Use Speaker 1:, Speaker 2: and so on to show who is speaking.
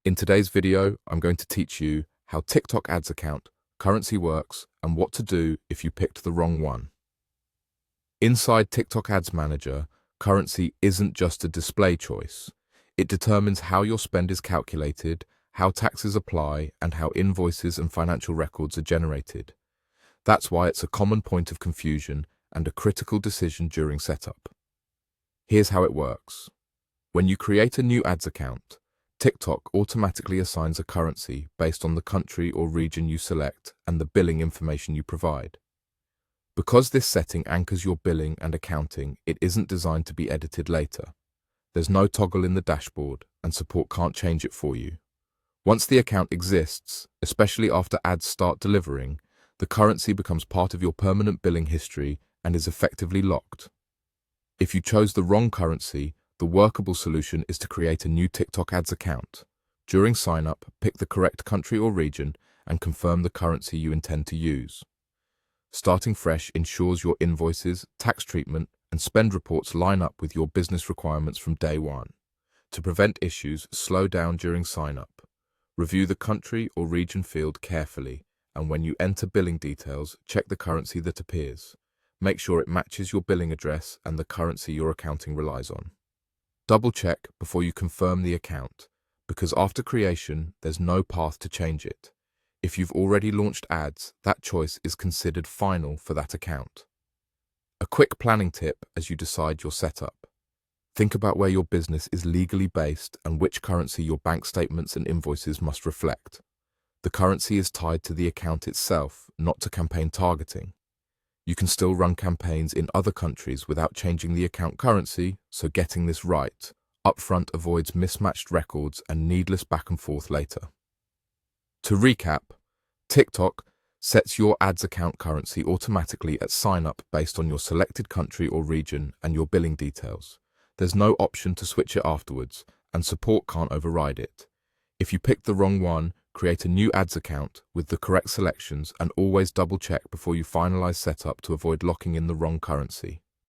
Speaker 1: In today's video, I'm going to teach you how TikTok Ads account currency works and what to do if you picked the wrong one. Inside TikTok Ads Manager, currency isn't just a display choice. It determines how your spend is calculated, how taxes apply, and how invoices and financial records are generated. That's why it's a common point of confusion and a critical decision during setup. Here's how it works. When you create a new ads account, TikTok automatically assigns a currency based on the country or region you select and the billing information you provide. Because this setting anchors your billing and accounting, it isn't designed to be edited later. There's no toggle in the dashboard, and support can't change it for you. Once the account exists, especially after ads start delivering, the currency becomes part of your permanent billing history and is effectively locked. If you chose the wrong currency, the workable solution is to create a new TikTok Ads account. During sign-up, pick the correct country or region and confirm the currency you intend to use. Starting fresh ensures your invoices, tax treatment, and spend reports line up with your business requirements from day one. To prevent issues, slow down during sign-up. Review the country or region field carefully, and when you enter billing details, check the currency that appears. Make sure it matches your billing address and the currency your accounting relies on. Double-check before you confirm the account, because after creation, there's no path to change it. If you've already launched ads, that choice is considered final for that account. A quick planning tip as you decide your setup. Think about where your business is legally based and which currency your bank statements and invoices must reflect. The currency is tied to the account itself, not to campaign targeting. You can still run campaigns in other countries without changing the account currency, so getting this right upfront avoids mismatched records and needless back and forth later. To recap, TikTok sets your ads account currency automatically at sign-up based on your selected country or region and your billing details. There's no option to switch it afterwards, and support can't override it. If you picked the wrong one, create a new ads account with the correct selections and always double-check before you finalize setup to avoid locking in the wrong currency.